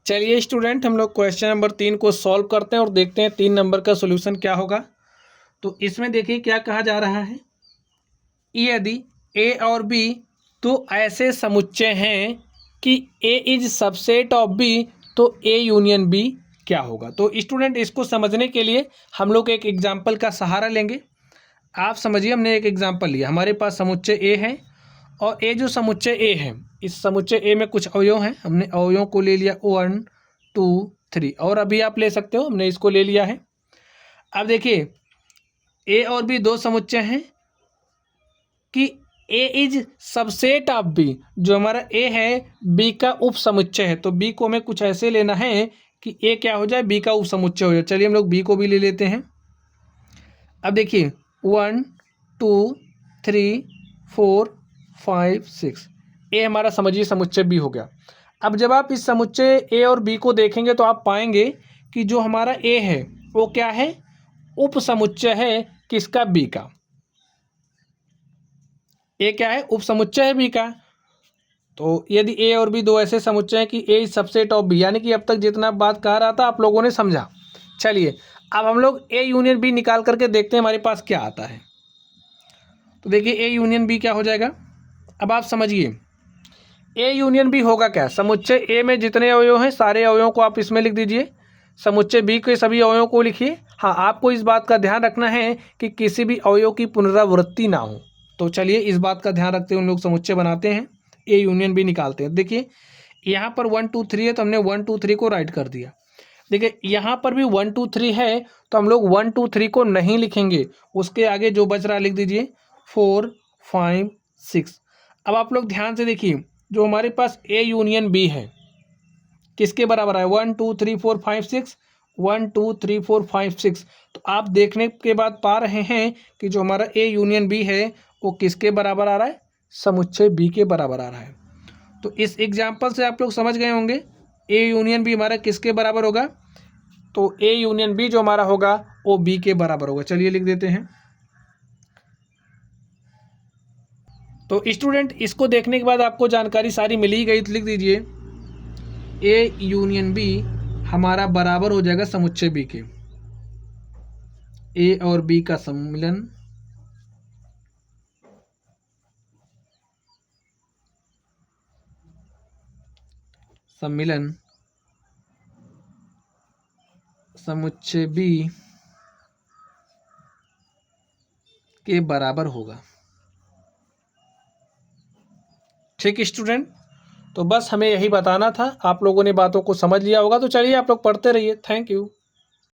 चलिए स्टूडेंट, हम लोग क्वेश्चन नंबर 3 को सॉल्व करते हैं और देखते हैं 3 नंबर का सॉल्यूशन क्या होगा। तो इसमें देखिए क्या कहा जा रहा है। यदि ए और बी तो ऐसे समुच्चय हैं कि ए इज सबसेट ऑफ बी, तो ए यूनियन बी क्या होगा। तो स्टूडेंट, इसको समझने के लिए हम लोग एक एग्जाम्पल का सहारा लेंगे। आप समझिए, हमने एक एग्जाम्पल लिया। हमारे पास समुच्चय ए है और ए जो समुच्चय ए है, इस समुच्चय ए में कुछ अवयव हैं। हमने अवयवों को ले लिया 1 2 3, और अभी आप ले सकते हो, हमने इसको ले लिया है। अब देखिए ए और बी दो समुच्चय हैं कि ए इज सबसेट ऑफ बी, जो हमारा ए है बी का उप समुच्चय है। तो बी को हमें कुछ ऐसे लेना है कि ए क्या हो जाए, बी का उप समुच्चय हो जाए। चलिए हम लोग बी को भी ले लेते हैं। अब देखिए 1 2 3 4 5 6, ए हमारा समझिए समुच्चय बी हो गया। अब जब आप इस समुच्चय ए और बी को देखेंगे तो आप पाएंगे कि जो हमारा ए है वो क्या है, उप समुच्चय है किसका, बी का। ए क्या है, उप समुच्चय है बी का। तो यदि ए और बी दो ऐसे समुच्चय हैं कि ए इज सबसेट ऑफ बी, यानी कि अब तक जितना बात कह रहा था आप लोगों ने समझा। चलिए अब हम लोग ए यूनियन बी निकाल करके देखते हैं हमारे पास क्या आता है। तो देखिए ए यूनियन बी क्या हो जाएगा। अब आप समझिए ए यूनियन बी होगा क्या, समुच्चय ए में जितने अवयव हैं सारे अवयवों को आप इसमें लिख दीजिए, समुच्चय बी के सभी अवयवों को लिखिए। हाँ, आपको इस बात का ध्यान रखना है कि किसी भी अवयव की पुनरावृत्ति ना हो। तो चलिए इस बात का ध्यान रखते हुए हम लोग समुच्चय बनाते हैं, ए यूनियन बी निकालते हैं। देखिए यहाँ पर 1 2 3 है तो हमने 1 2 3 को राइट कर दिया। देखिए यहाँ पर भी 1 2 3 है तो हम लोग 1 2 3 को नहीं लिखेंगे, उसके आगे जो बच रहा लिख दीजिए 4 5 6। अब आप लोग ध्यान से देखिए, जो हमारे पास ए यूनियन बी है किसके बराबर है, 1 2 3 4 5 6, 1 2 3 4 5 6। तो आप देखने के बाद पा रहे हैं कि जो हमारा ए यूनियन बी है वो किसके बराबर आ रहा है, समुच्चय बी के बराबर आ रहा है। तो इस एग्जाम्पल से आप लोग समझ गए होंगे ए यूनियन बी हमारा किसके बराबर होगा। तो ए यूनियन बी जो हमारा होगा वो बी के बराबर होगा। चलिए लिख देते हैं। तो स्टूडेंट, इसको देखने के बाद आपको जानकारी सारी मिल ही गई तो लिख दीजिए ए यूनियन बी हमारा बराबर हो जाएगा समुच्चय बी के। ए और बी का सम्मिलन समुच्चय बी के बराबर होगा। ठीक स्टूडेंट, तो बस हमें यही बताना था। आप लोगों ने बातों को समझ लिया होगा। तो चलिए आप लोग पढ़ते रहिए। Thank you.